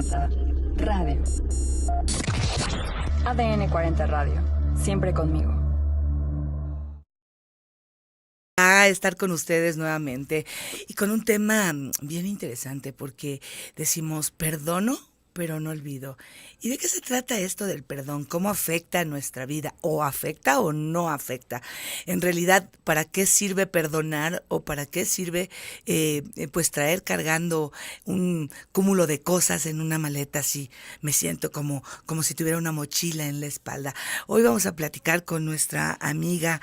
40 Radio. ADN 40 Radio. Siempre conmigo. A estar con ustedes nuevamente y con un tema bien interesante porque decimos perdono pero no olvido. ¿Y de qué se trata esto del perdón? ¿Cómo afecta nuestra vida? ¿O afecta o no afecta? En realidad, ¿para qué sirve perdonar o para qué sirve pues traer cargando un cúmulo de cosas en una maleta así? Me siento como si tuviera una mochila en la espalda. Hoy vamos a platicar con nuestra amiga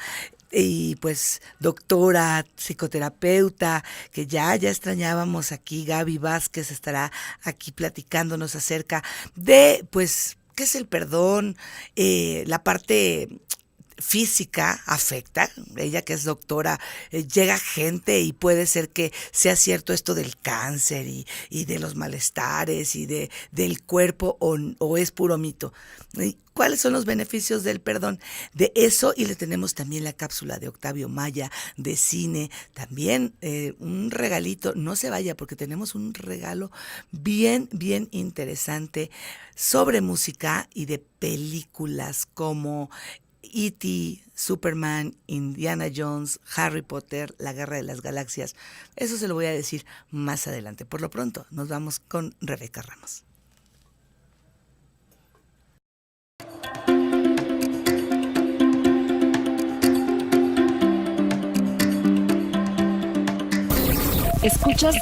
y pues doctora, psicoterapeuta, que ya extrañábamos aquí. Gaby Vázquez estará aquí platicándonos acerca de pues qué es el perdón, la parte física afecta. Ella, que es doctora, llega gente y puede ser que sea cierto esto del cáncer y de los malestares y del cuerpo o es puro mito. ¿Cuáles son los beneficios del perdón? De eso, y le tenemos también la cápsula de Octavio Maya de cine, también un regalito. No se vaya porque tenemos un regalo bien interesante sobre música y de películas como E.T., Superman, Indiana Jones, Harry Potter, La Guerra de las Galaxias. Eso se lo voy a decir más adelante. Por lo pronto, nos vamos con Rebeca Ramos. Escuchas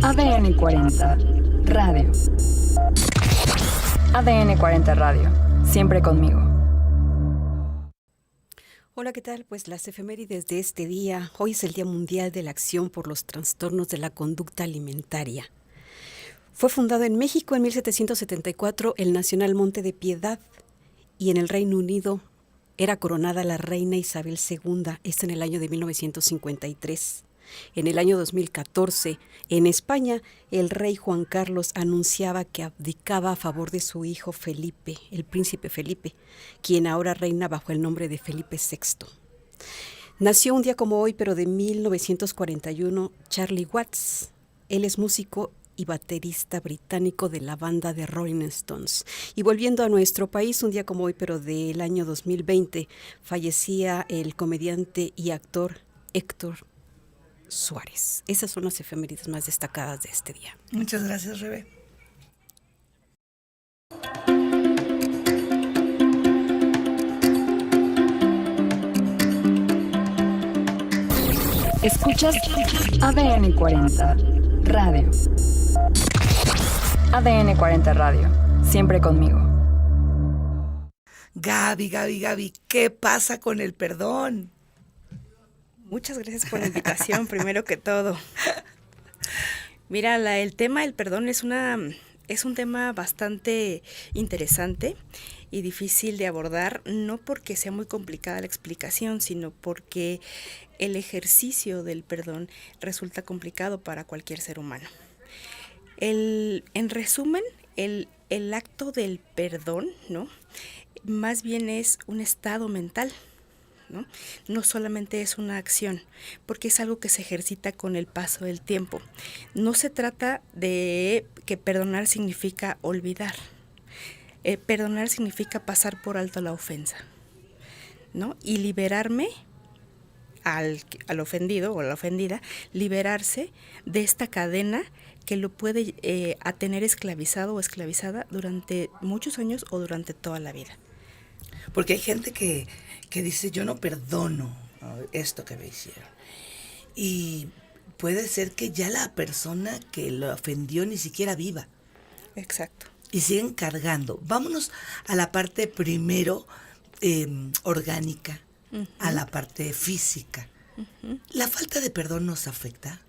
ADN 40 Radio. ADN 40 Radio. Siempre conmigo. Hola, ¿qué tal? Pues las efemérides de este día. Hoy es el Día Mundial de la Acción por los Trastornos de la Conducta Alimentaria. Fue fundado en México en 1774 el Nacional Monte de Piedad y en el Reino Unido era coronada la reina Isabel II, esto en el año de 1953. En el año 2014, en España, el rey Juan Carlos anunciaba que abdicaba a favor de su hijo Felipe, el príncipe Felipe, quien ahora reina bajo el nombre de Felipe VI. Nació un día como hoy, pero de 1941, Charlie Watts. Él es músico y baterista británico de la banda de Rolling Stones. Y volviendo a nuestro país, un día como hoy, pero del año 2020, fallecía el comediante y actor Héctor Suárez. Esas son las efemérides más destacadas de este día. Muchas gracias, Rebe. Escuchas ADN 40 Radio. ADN 40 Radio. Siempre conmigo. Gaby, ¿qué pasa con el perdón? Muchas gracias por la invitación, primero que todo. Mira, el tema del perdón es un tema bastante interesante y difícil de abordar, no porque sea muy complicada la explicación, sino porque el ejercicio del perdón resulta complicado para cualquier ser humano. En resumen, el acto del perdón, ¿no? Más bien es un estado mental. No solamente es una acción, porque es algo que se ejercita con el paso del tiempo. No se trata de que perdonar significa olvidar. Perdonar significa pasar por alto la ofensa, ¿no? Y liberarme al ofendido o a la ofendida, liberarse de esta cadena que lo puede a tener esclavizado o esclavizada durante muchos años o durante toda la vida. Porque hay gente que dice, yo no perdono esto que me hicieron. Y puede ser que ya la persona que lo ofendió ni siquiera viva. Exacto. Y siguen cargando. Vámonos a la parte primero orgánica, uh-huh, a la parte física. Uh-huh. ¿La falta de perdón nos afecta?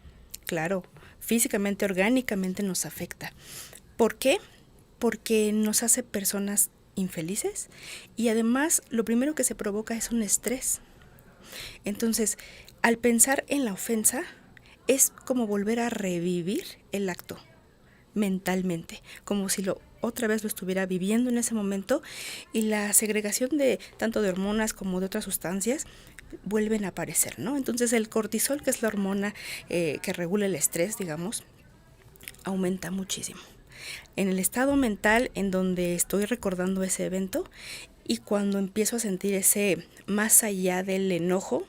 Claro, físicamente, orgánicamente nos afecta. ¿Por qué? Porque nos hace personas infelices y además lo primero que se provoca es un estrés. Entonces, al pensar en la ofensa, es como volver a revivir el acto mentalmente, como si otra vez lo estuviera viviendo en ese momento, y la segregación de tanto de hormonas como de otras sustancias vuelven a aparecer, ¿no? Entonces el cortisol, que es la hormona que regula el estrés, digamos, aumenta muchísimo. en el estado mental en donde estoy recordando ese evento y cuando empiezo a sentir ese más allá del enojo,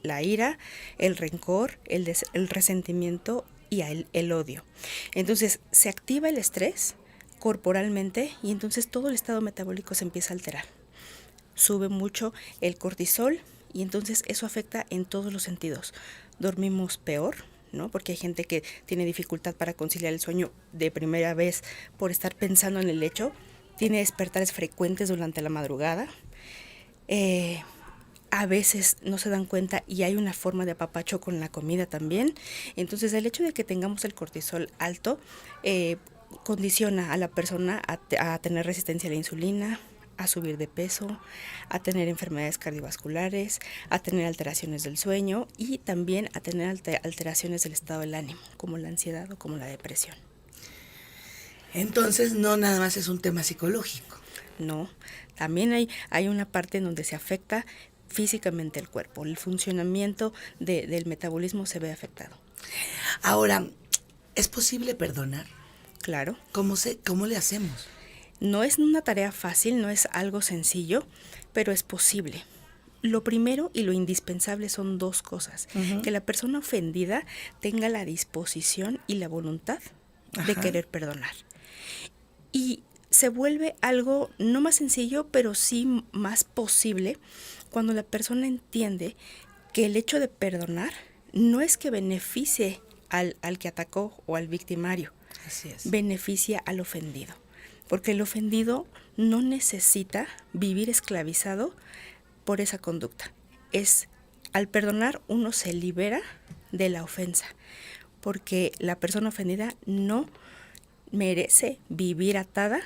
la ira, el rencor, el resentimiento y el odio. Entonces se activa el estrés corporalmente y entonces todo el estado metabólico se empieza a alterar. Sube mucho el cortisol y entonces eso afecta en todos los sentidos. Dormimos peor, ¿no? Porque hay gente que tiene dificultad para conciliar el sueño de primera vez por estar pensando en el lecho. Tiene despertares frecuentes durante la madrugada. A veces no se dan cuenta y hay una forma de apapacho con la comida también. Entonces el hecho de que tengamos el cortisol alto condiciona a la persona a tener resistencia a la insulina, a subir de peso, a tener enfermedades cardiovasculares, a tener alteraciones del sueño y también a tener alteraciones del estado del ánimo, como la ansiedad o como la depresión. Entonces no nada más es un tema psicológico. No, también hay una parte en donde se afecta físicamente el cuerpo, el funcionamiento del metabolismo se ve afectado. Ahora, ¿es posible perdonar? Claro. ¿Cómo le hacemos? No es una tarea fácil, no es algo sencillo, pero es posible. Lo primero y lo indispensable son dos cosas. Uh-huh. Que la persona ofendida tenga la disposición y la voluntad de querer perdonar. Y se vuelve algo no más sencillo, pero sí más posible cuando la persona entiende que el hecho de perdonar no es que beneficie al que atacó o al victimario. Así es. Beneficia al ofendido. Porque el ofendido no necesita vivir esclavizado por esa conducta. Al perdonar uno se libera de la ofensa, porque la persona ofendida no merece vivir atada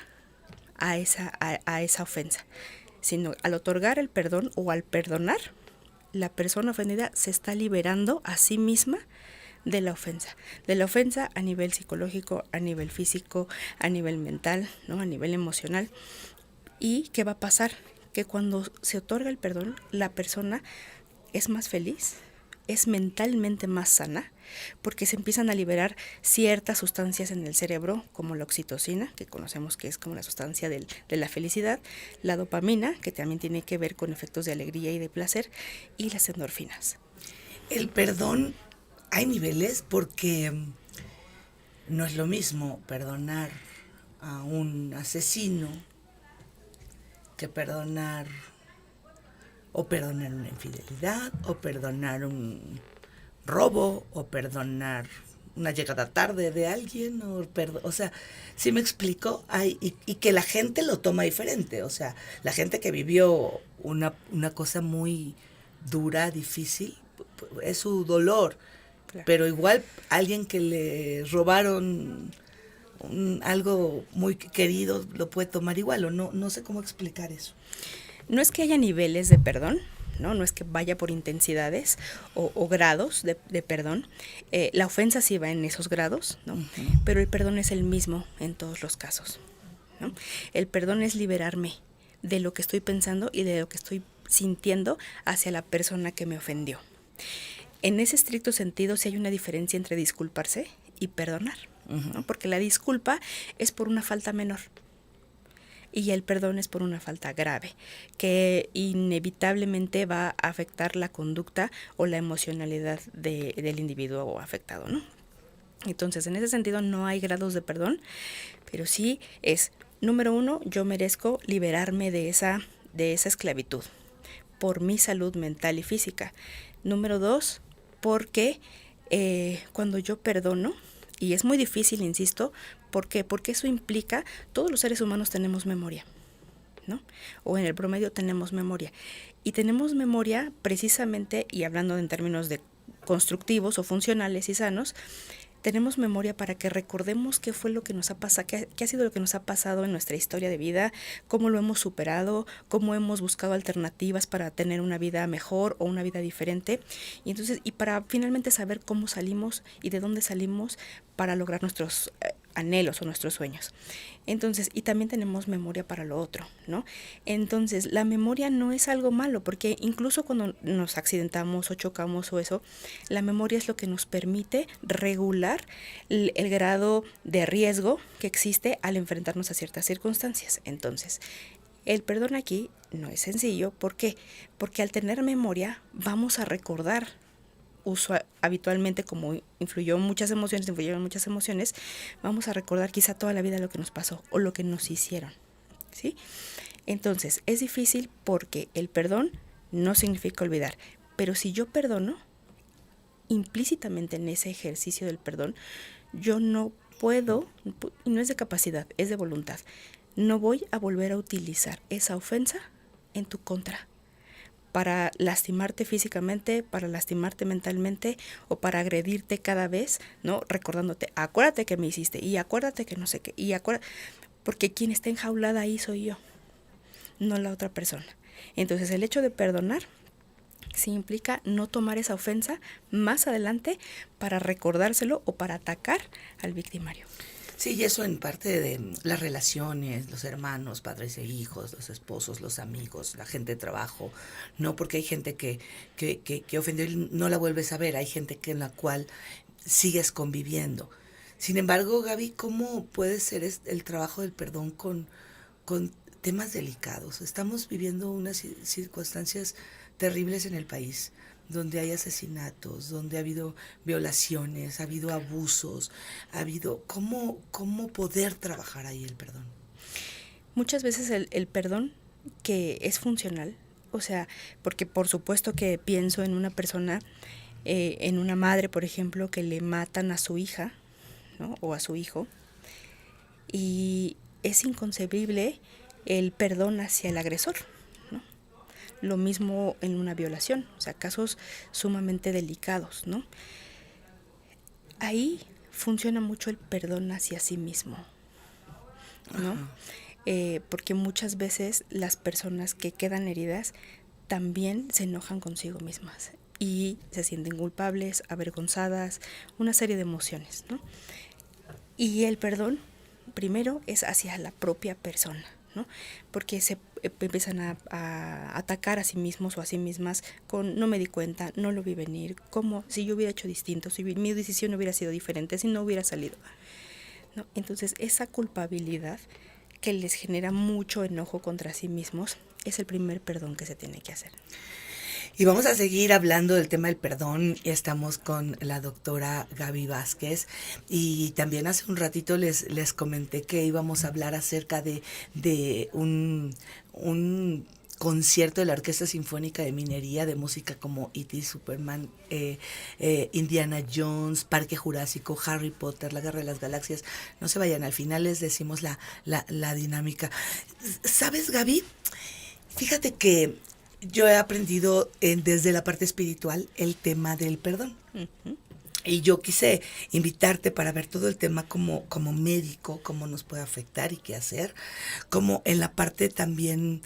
a esa ofensa, sino al otorgar el perdón o al perdonar, la persona ofendida se está liberando a sí misma de la ofensa a nivel psicológico, a nivel físico, a nivel mental, ¿no? A nivel emocional. ¿Y qué va a pasar? Que cuando se otorga el perdón, la persona es más feliz, es mentalmente más sana, porque se empiezan a liberar ciertas sustancias en el cerebro, como la oxitocina, que conocemos que es como la sustancia de la felicidad, la dopamina, que también tiene que ver con efectos de alegría y de placer, y las endorfinas. El perdón, hay niveles, porque no es lo mismo perdonar a un asesino que perdonar una infidelidad, o perdonar un robo, o perdonar una llegada tarde de alguien, o sea, ¿sí me explico? Y que la gente lo toma diferente, o sea, la gente que vivió una cosa muy dura, difícil, es su dolor. Claro. Pero igual alguien que le robaron algo muy querido lo puede tomar igual, o no sé cómo explicar eso. No es que haya niveles de perdón, no es que vaya por intensidades o grados de perdón. La ofensa sí va en esos grados, ¿no? Uh-huh. Pero el perdón es el mismo en todos los casos, ¿no? El perdón es liberarme de lo que estoy pensando y de lo que estoy sintiendo hacia la persona que me ofendió. En ese estricto sentido, sí hay una diferencia entre disculparse y perdonar, ¿no? Porque la disculpa es por una falta menor y el perdón es por una falta grave, que inevitablemente va a afectar la conducta o la emocionalidad del individuo afectado, ¿no? Entonces, en ese sentido, no hay grados de perdón, pero sí es, número uno, yo merezco liberarme de esa esclavitud por mi salud mental y física. Número dos, porque cuando yo perdono, y es muy difícil, insisto, ¿por qué? Porque eso implica, todos los seres humanos tenemos memoria, ¿no? O en el promedio tenemos memoria. Y tenemos memoria precisamente, y hablando en términos de constructivos o funcionales y sanos, tenemos memoria para que recordemos qué fue lo que nos ha pasado, qué ha sido lo que nos ha pasado en nuestra historia de vida, cómo lo hemos superado, cómo hemos buscado alternativas para tener una vida mejor o una vida diferente. Y entonces, y para finalmente saber cómo salimos y de dónde salimos para lograr nuestros anhelos o nuestros sueños. Entonces, y también tenemos memoria para lo otro, ¿no? Entonces, la memoria no es algo malo, porque incluso cuando nos accidentamos o chocamos o eso, la memoria es lo que nos permite regular el grado de riesgo que existe al enfrentarnos a ciertas circunstancias. Entonces, el perdón aquí no es sencillo. ¿Por qué? Porque al tener memoria vamos a recordar habitualmente, como influyeron muchas emociones, vamos a recordar quizá toda la vida lo que nos pasó o lo que nos hicieron, ¿sí? Entonces, es difícil porque el perdón no significa olvidar, pero si yo perdono, implícitamente en ese ejercicio del perdón, yo no puedo, y no es de capacidad, es de voluntad, no voy a volver a utilizar esa ofensa en tu contra, para lastimarte físicamente, para lastimarte mentalmente o para agredirte cada vez, ¿no? Recordándote, acuérdate que me hiciste y acuérdate que no sé qué, porque quien está enjaulada ahí soy yo, no la otra persona. Entonces el hecho de perdonar sí implica no tomar esa ofensa más adelante para recordárselo o para atacar al victimario. Sí, y eso en parte de las relaciones, los hermanos, padres e hijos, los esposos, los amigos, la gente de trabajo, ¿no? Porque hay gente que ofendió y no la vuelves a ver, hay gente en la cual sigues conviviendo. Sin embargo, Gaby, ¿cómo puede ser el trabajo del perdón con temas delicados? Estamos viviendo unas circunstancias terribles en el país, donde hay asesinatos, donde ha habido violaciones, ha habido abusos, ¿cómo poder trabajar ahí el perdón? Muchas veces el perdón que es funcional, o sea, porque por supuesto que pienso en una persona, en una madre, por ejemplo, que le matan a su hija, ¿no? O a su hijo, y es inconcebible el perdón hacia el agresor. Lo mismo en una violación, o sea, casos sumamente delicados, ¿no? Ahí funciona mucho el perdón hacia sí mismo, ¿no? Porque muchas veces las personas que quedan heridas también se enojan consigo mismas y se sienten culpables, avergonzadas, una serie de emociones, ¿no? Y el perdón, primero, es hacia la propia persona, ¿no? Porque se empiezan a atacar a sí mismos o a sí mismas con no me di cuenta, no lo vi venir, como si yo hubiera hecho distinto, si mi decisión hubiera sido diferente, si no hubiera salido, ¿no? Entonces esa culpabilidad que les genera mucho enojo contra sí mismos es el primer perdón que se tiene que hacer. Y vamos a seguir hablando del tema del perdón. Estamos con la doctora Gaby Vázquez y también hace un ratito les comenté que íbamos a hablar acerca de un concierto de la Orquesta Sinfónica de Minería de música como E.T., Superman, Indiana Jones, Parque Jurásico, Harry Potter, La Guerra de las Galaxias. No se vayan, al final les decimos la dinámica. ¿Sabes, Gaby? Fíjate que yo he aprendido desde la parte espiritual el tema del perdón. Uh-huh. Y yo quise invitarte para ver todo el tema como médico, cómo nos puede afectar y qué hacer, como en la parte también,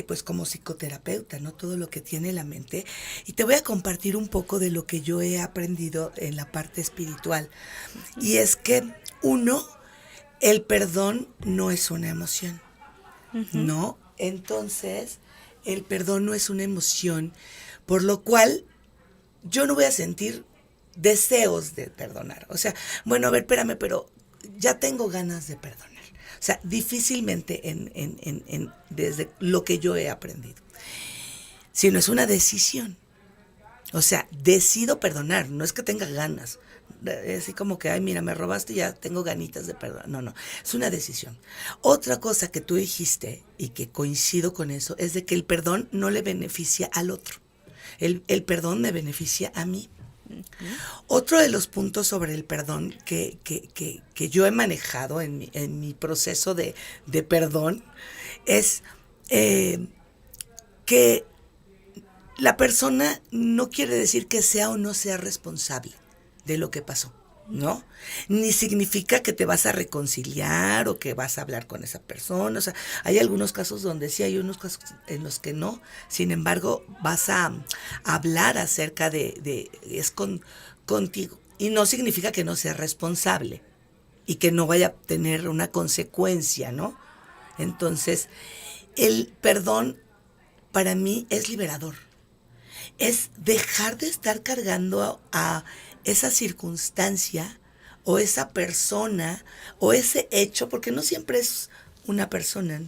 pues como psicoterapeuta, ¿no? Todo lo que tiene la mente. Y te voy a compartir un poco de lo que yo he aprendido en la parte espiritual. Uh-huh. Y es que, el perdón no es una emoción, uh-huh. ¿no? Entonces, el perdón no es una emoción, por lo cual yo no voy a sentir deseos de perdonar. O sea, bueno, a ver, espérame, pero ya tengo ganas de perdonar. O sea, difícilmente desde lo que yo he aprendido. Sino es una decisión. O sea, decido perdonar, no es que tenga ganas. Así como que, ay, mira, me robaste y ya tengo ganitas de perdonar. No, es una decisión. Otra cosa que tú dijiste, y que coincido con eso, es de que el perdón no le beneficia al otro. El perdón me beneficia a mí. Uh-huh. Otro de los puntos sobre el perdón que yo he manejado en mi proceso de perdón es que la persona no quiere decir que sea o no sea responsable de lo que pasó, ¿no? Ni significa que te vas a reconciliar o que vas a hablar con esa persona. O sea, hay algunos casos donde sí, hay unos casos en los que no. Sin embargo, vas a hablar acerca es contigo. Y no significa que no seas responsable. y que no vaya a tener una consecuencia, ¿no? Entonces, el perdón para mí es liberador. Es dejar de estar cargando a esa circunstancia o esa persona o ese hecho, porque no siempre es una persona,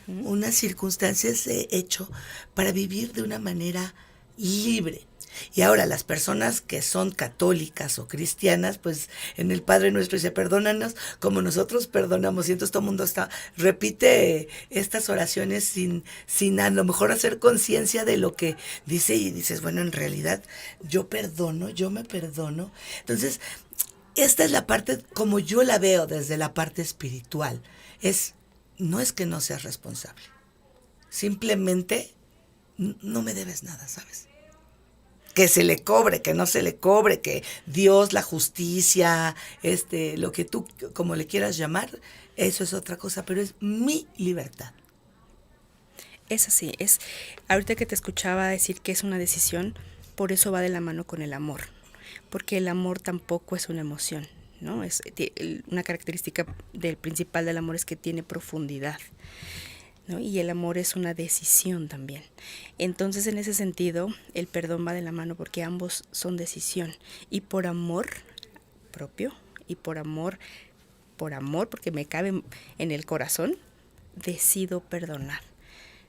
una circunstancia, ese hecho, para vivir de una manera libre. Y ahora las personas que son católicas o cristianas, pues en el Padre Nuestro dice, perdónanos como nosotros perdonamos. Y entonces todo el mundo repite estas oraciones sin a lo mejor hacer conciencia de lo que dice, y dices, bueno, en realidad yo perdono, yo me perdono. Entonces, esta es la parte como yo la veo desde la parte espiritual. No es que no seas responsable, simplemente no me debes nada, ¿sabes? Que se le cobre, que no se le cobre, que Dios, la justicia, lo que tú como le quieras llamar, eso es otra cosa, pero es mi libertad. Es así, ahorita que te escuchaba decir que es una decisión, por eso va de la mano con el amor, porque el amor tampoco es una emoción, ¿no? Una característica principal del amor es que tiene profundidad, ¿no? Y el amor es una decisión también. Entonces, en ese sentido, el perdón va de la mano porque ambos son decisión. Y por amor propio y por amor, porque me cabe en el corazón, decido perdonar,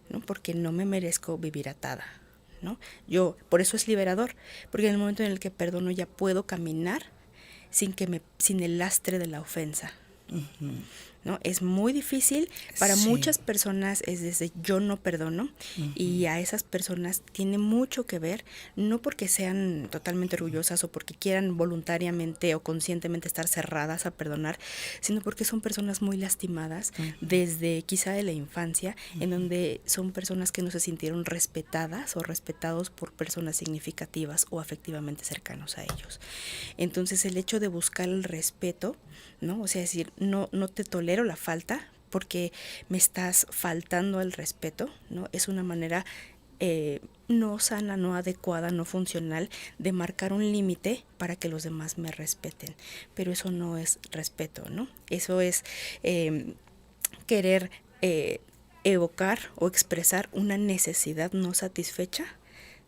¿no? Porque no me merezco vivir atada, ¿no? Por eso es liberador, porque en el momento en el que perdono ya puedo caminar sin el lastre de la ofensa. Uh-huh. ¿No? Es muy difícil para muchas personas, es desde yo no perdono, uh-huh. Y a esas personas tiene mucho que ver, no porque sean totalmente orgullosas o porque quieran voluntariamente o conscientemente estar cerradas a perdonar, sino porque son personas muy lastimadas, uh-huh. Desde quizá de la infancia, uh-huh. En donde son personas que no se sintieron respetadas o respetados por personas significativas o afectivamente cercanos a ellos. Entonces el hecho de buscar el respeto, ¿no? O sea, decir, no te tolero la falta porque me estás faltando el respeto, ¿no? Es una manera no sana, no adecuada, no funcional de marcar un límite para que los demás me respeten. Pero eso no es respeto, ¿no? Eso es querer evocar o expresar una necesidad no satisfecha,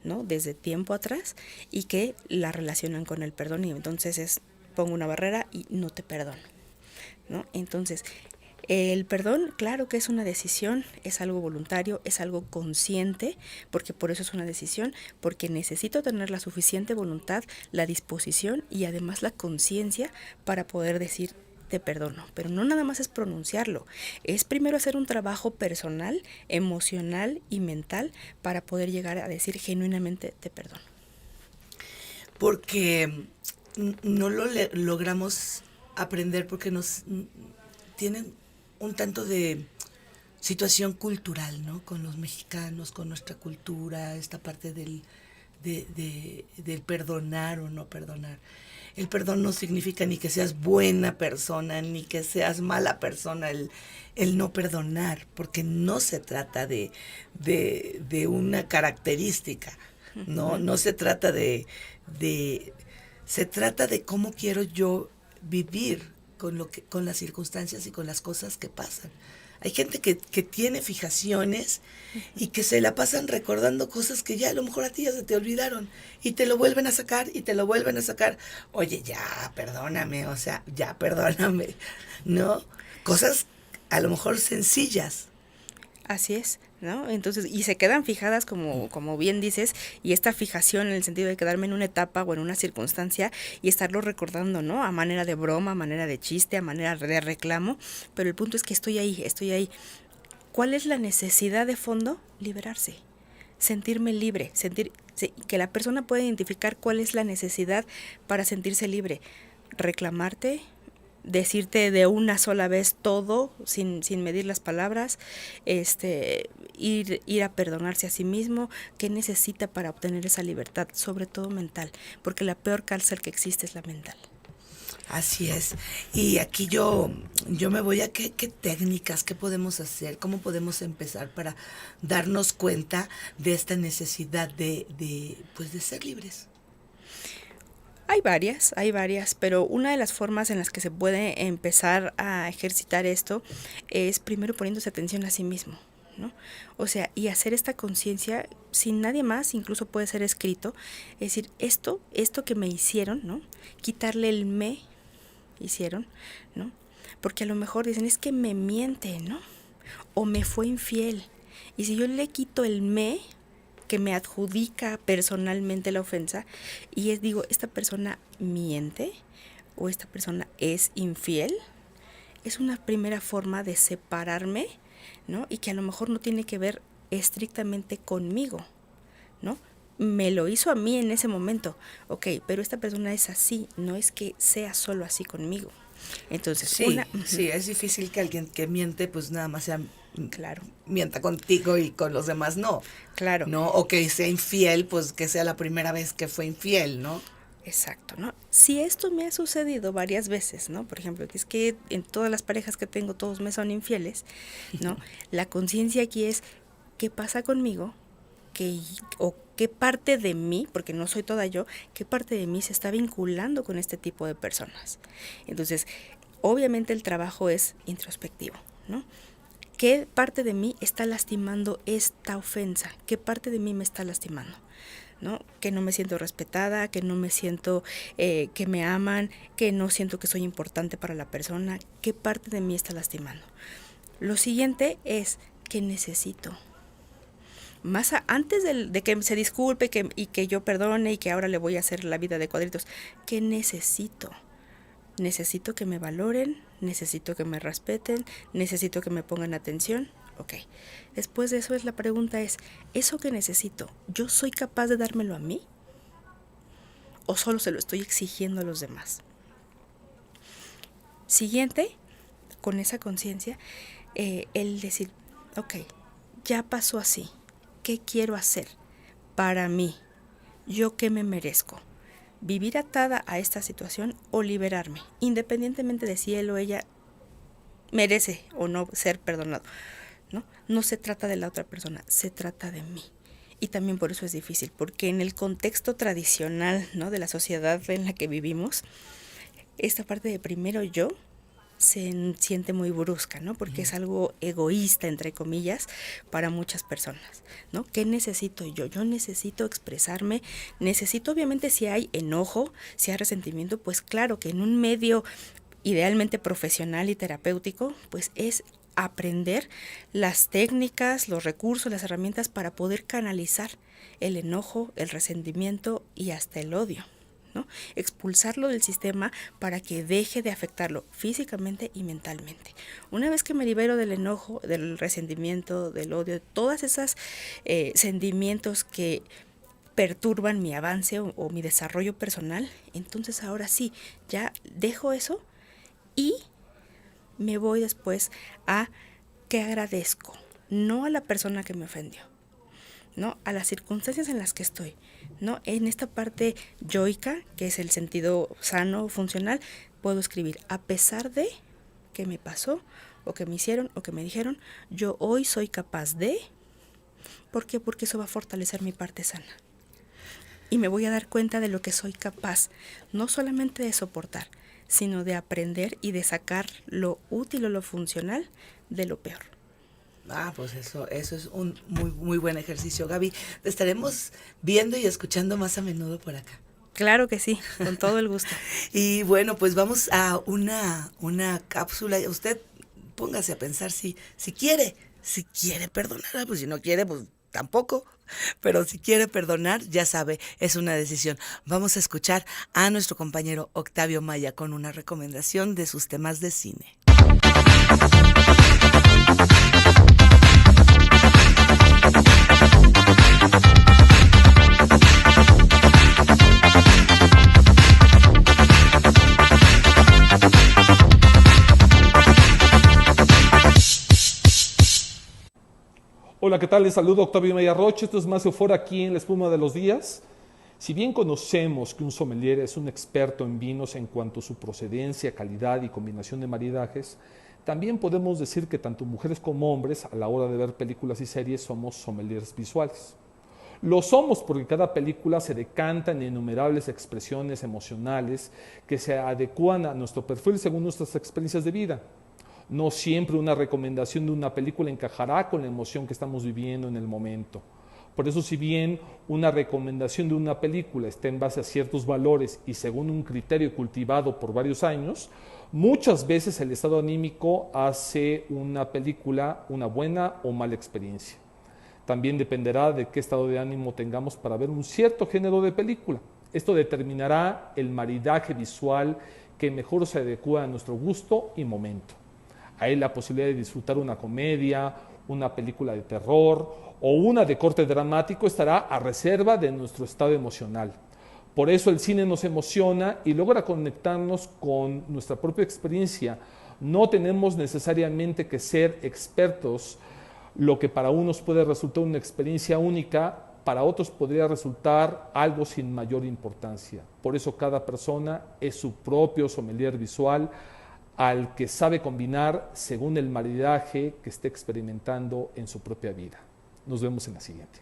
¿no? Desde tiempo atrás, y que la relacionan con el perdón, y entonces pongo una barrera y no te perdono, ¿no? Entonces, el perdón, claro que es una decisión, es algo voluntario, es algo consciente, porque por eso es una decisión, porque necesito tener la suficiente voluntad, la disposición y además la conciencia para poder decir te perdono. Pero no nada más es pronunciarlo, es primero hacer un trabajo personal, emocional y mental para poder llegar a decir genuinamente te perdono. Porque no lo logramos aprender porque nos tienen un tanto de situación cultural, ¿no? Con los mexicanos, con nuestra cultura, esta parte del perdonar o no perdonar. El perdón no significa ni que seas buena persona, ni que seas mala persona, el no perdonar, porque no se trata de una característica, ¿no? No se trata se trata de cómo quiero yo vivir con las circunstancias y con las cosas que pasan. Hay gente que tiene fijaciones y que se la pasan recordando cosas que ya a lo mejor a ti ya se te olvidaron y te lo vuelven a sacar y te lo vuelven a sacar. Oye, ya, perdóname, o sea, ya, perdóname, ¿no? Cosas a lo mejor sencillas. Así es, ¿no? Entonces, y se quedan fijadas como bien dices, y esta fijación en el sentido de quedarme en una etapa o en una circunstancia y estarlo recordando, ¿no? A manera de broma, a manera de chiste, a manera de reclamo, pero el punto es que estoy ahí. ¿Cuál es la necesidad de fondo? Liberarse, sentirme libre, que la persona pueda identificar cuál es la necesidad para sentirse libre, reclamarte, decirte de una sola vez todo sin medir las palabras, ir a perdonarse a sí mismo, qué necesita para obtener esa libertad, sobre todo mental, porque la peor cárcel que existe es la mental. Así es. Y aquí yo me voy a qué técnicas, qué podemos hacer, cómo podemos empezar para darnos cuenta de esta necesidad de ser libres. Hay varias, pero una de las formas en las que se puede empezar a ejercitar esto es primero poniéndose atención a sí mismo, ¿no? O sea, y hacer esta conciencia sin nadie más, incluso puede ser escrito, es decir, esto que me hicieron, ¿no? Quitarle el me hicieron, ¿no? Porque a lo mejor dicen, es que me miente, ¿no? O me fue infiel. Y si yo le quito el me, que me adjudica personalmente la ofensa, y digo, esta persona miente o esta persona es infiel, es una primera forma de separarme, ¿no? Y que a lo mejor no tiene que ver estrictamente conmigo, ¿no? Me lo hizo a mí en ese momento, ok, pero esta persona es así, no es que sea solo así conmigo. Entonces, Sí, sí, es difícil que alguien que miente, pues nada más sea, claro, mienta contigo y con los demás no. claro, ¿No? O que sea infiel, pues que sea la primera vez que fue infiel, ¿no? exacto, ¿no? Si esto me ha sucedido varias veces, ¿no? Por ejemplo, que es que en todas las parejas que tengo todos me son infieles, ¿no? La conciencia aquí es qué pasa conmigo, o qué parte de mí, porque no soy toda yo, qué parte de mí se está vinculando con este tipo de personas. Entonces, obviamente el trabajo es introspectivo, ¿no? ¿Qué parte de mí está lastimando esta ofensa? ¿Qué parte de mí me está lastimando? ¿No? Que no me siento respetada, que no me siento que me aman, que no siento que soy importante para la persona. ¿Qué parte de mí está lastimando? Lo siguiente es, ¿qué necesito? Antes de que se disculpe y que yo perdone y que ahora le voy a hacer la vida de cuadritos, ¿qué necesito? Necesito que me valoren, necesito que me respeten, necesito que me pongan atención. Ok, después de eso la pregunta es, ¿eso que necesito, yo soy capaz de dármelo a mí? ¿O solo se lo estoy exigiendo a los demás? Siguiente, con esa conciencia, el decir, ok, ya pasó así, ¿qué quiero hacer para mí? ¿Yo qué me merezco? ¿Vivir atada a esta situación o liberarme? Independientemente de si él o ella merece o no ser perdonado, ¿no? No se trata de la otra persona, se trata de mí. Y también por eso es difícil, porque en el contexto tradicional, ¿no?, de la sociedad en la que vivimos, esta parte de primero yo se siente muy brusca, ¿no? Porque es algo egoísta, entre comillas, para muchas personas, ¿no? ¿Qué necesito yo? Yo necesito expresarme, necesito, obviamente, si hay enojo, si hay resentimiento, pues claro que en un medio idealmente profesional y terapéutico, pues es aprender las técnicas, los recursos, las herramientas para poder canalizar el enojo, el resentimiento y hasta el odio, ¿no? Expulsarlo del sistema para que deje de afectarlo físicamente y mentalmente. Una vez que me libero del enojo, del resentimiento, del odio, de todas esas sentimientos que perturban mi avance o mi desarrollo personal, entonces ahora sí, ya dejo eso y me voy después a qué agradezco, no a la persona que me ofendió, ¿no? A las circunstancias en las que estoy, ¿no? En esta parte yoica, que es el sentido sano, funcional, puedo escribir, a pesar de que me pasó, o que me hicieron, o que me dijeron, yo hoy soy capaz de... ¿Por qué? Porque eso va a fortalecer mi parte sana. Y me voy a dar cuenta de lo que soy capaz, no solamente de soportar, sino de aprender y de sacar lo útil o lo funcional de lo peor. Ah, pues eso es un muy buen ejercicio, Gaby. Te estaremos viendo y escuchando más a menudo por acá. Claro que sí, con todo el gusto. Y bueno, pues vamos a una cápsula. Usted póngase a pensar si quiere perdonar, pues si no quiere, pues tampoco. Pero si quiere perdonar, ya sabe, es una decisión. Vamos a escuchar a nuestro compañero Octavio Maya con una recomendación de sus temas de cine. Hola, ¿qué tal? Les saludo Octavio Maya Roche. Esto es Más Eufora aquí en La Espuma de los Días. Si bien conocemos que un sommelier es un experto en vinos en cuanto a su procedencia, calidad y combinación de maridajes, también podemos decir que tanto mujeres como hombres, a la hora de ver películas y series, somos sommeliers visuales. Lo somos porque cada película se decanta en innumerables expresiones emocionales que se adecúan a nuestro perfil según nuestras experiencias de vida. No siempre una recomendación de una película encajará con la emoción que estamos viviendo en el momento. Por eso, si bien una recomendación de una película está en base a ciertos valores y según un criterio cultivado por varios años, muchas veces el estado anímico hace una película una buena o mala experiencia. También dependerá de qué estado de ánimo tengamos para ver un cierto género de película. Esto determinará el maridaje visual que mejor se adecua a nuestro gusto y momento. Hay la posibilidad de disfrutar una comedia, una película de terror o una de corte dramático estará a reserva de nuestro estado emocional. Por eso el cine nos emociona y logra conectarnos con nuestra propia experiencia. No tenemos necesariamente que ser expertos. Lo que para unos puede resultar una experiencia única, para otros podría resultar algo sin mayor importancia. Por eso cada persona es su propio sommelier visual, al que sabe combinar según el maridaje que esté experimentando en su propia vida. Nos vemos en la siguiente.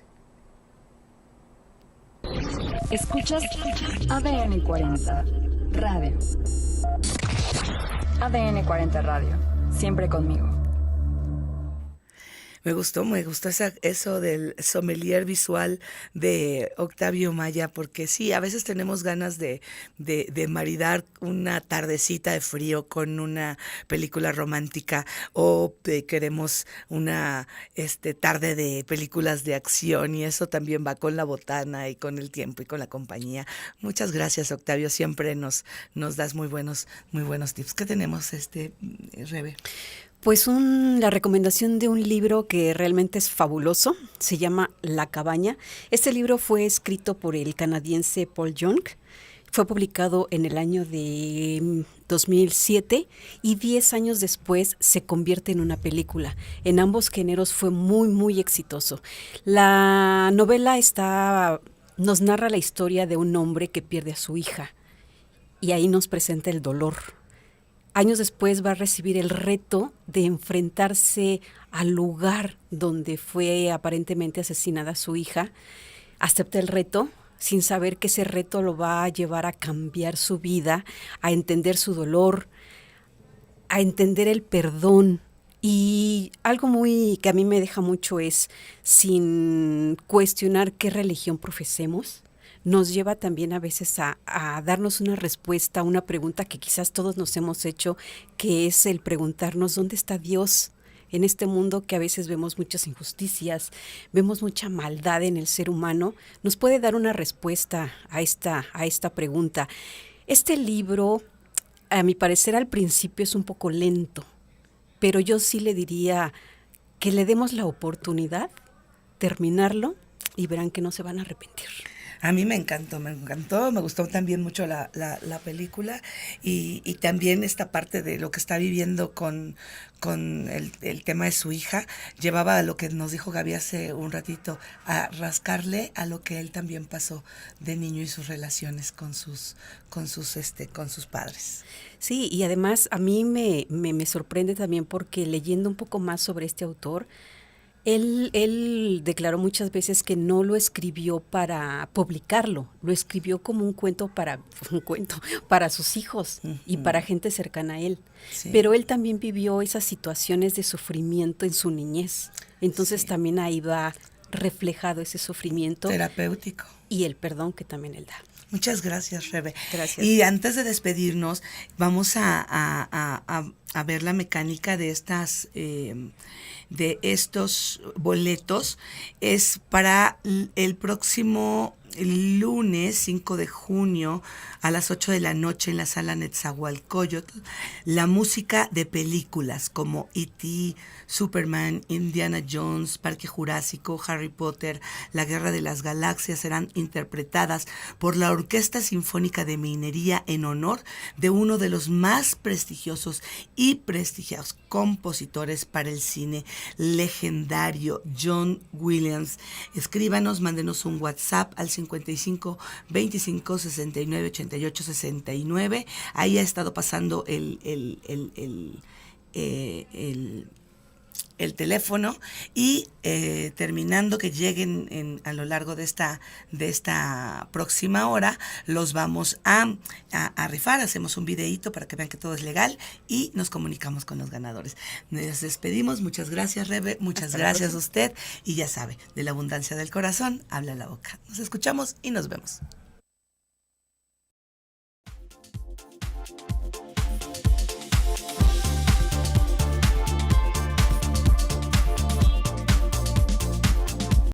Escuchas ADN 40 Radio. ADN 40 Radio. Siempre conmigo. Me gustó eso del sommelier visual de Octavio Maya, porque sí, a veces tenemos ganas de maridar una tardecita de frío con una película romántica o queremos una tarde de películas de acción, y eso también va con la botana y con el tiempo y con la compañía. Muchas gracias, Octavio, siempre nos das muy buenos tips. ¿Qué tenemos, Rebe? Pues la recomendación de un libro que realmente es fabuloso, se llama La cabaña. Este libro fue escrito por el canadiense Paul Young, fue publicado en el año de 2007 y 10 años después se convierte en una película. En ambos géneros fue muy, muy exitoso. La novela nos narra la historia de un hombre que pierde a su hija y ahí nos presenta el dolor. Años después va a recibir el reto de enfrentarse al lugar donde fue aparentemente asesinada su hija. Acepta el reto sin saber que ese reto lo va a llevar a cambiar su vida, a entender su dolor, a entender el perdón. Y algo que a mí me deja mucho es, sin cuestionar qué religión profesemos, nos lleva también a veces a darnos una respuesta a una pregunta que quizás todos nos hemos hecho, que es el preguntarnos ¿dónde está Dios en este mundo que a veces vemos muchas injusticias, vemos mucha maldad en el ser humano? Nos puede dar una respuesta a esta pregunta. Este libro, a mi parecer, al principio es un poco lento, pero yo sí le diría que le demos la oportunidad, terminarlo, y verán que no se van a arrepentir. A mí me encantó, me gustó también mucho la película y también esta parte de lo que está viviendo con el tema de su hija, llevaba a lo que nos dijo Gaby hace un ratito, a rascarle a lo que él también pasó de niño y sus relaciones con sus padres. Sí, y además a mí me sorprende también porque leyendo un poco más sobre este autor, Él declaró muchas veces que no lo escribió para publicarlo, lo escribió como un cuento para sus hijos y para gente cercana a él. Sí. Pero él también vivió esas situaciones de sufrimiento en su niñez. Entonces también ahí va reflejado ese sufrimiento terapéutico y el perdón que también él da. Muchas gracias, Rebe. Gracias. Y antes de despedirnos, vamos a ver la mecánica de estos boletos. Es para el próximo lunes 5 de junio a las 8 de la noche en la sala Netzahualcóyotl, la música de películas como E.T., Superman, Indiana Jones, Parque Jurásico, Harry Potter, La Guerra de las Galaxias serán interpretadas por la Orquesta Sinfónica de Minería en honor de uno de los más prestigiosos y prestigiados compositores para el cine legendario, John Williams. Escríbanos, mándenos un WhatsApp al 55 25 69 88 69. Ahí ha estado pasando el teléfono y terminando que lleguen a lo largo de esta próxima hora, los vamos a rifar. Hacemos un videíto para que vean que todo es legal y nos comunicamos con los ganadores. Nos despedimos. Muchas gracias, Rebe. Muchas gracias a usted. Y ya sabe, de la abundancia del corazón habla la boca. Nos escuchamos y nos vemos.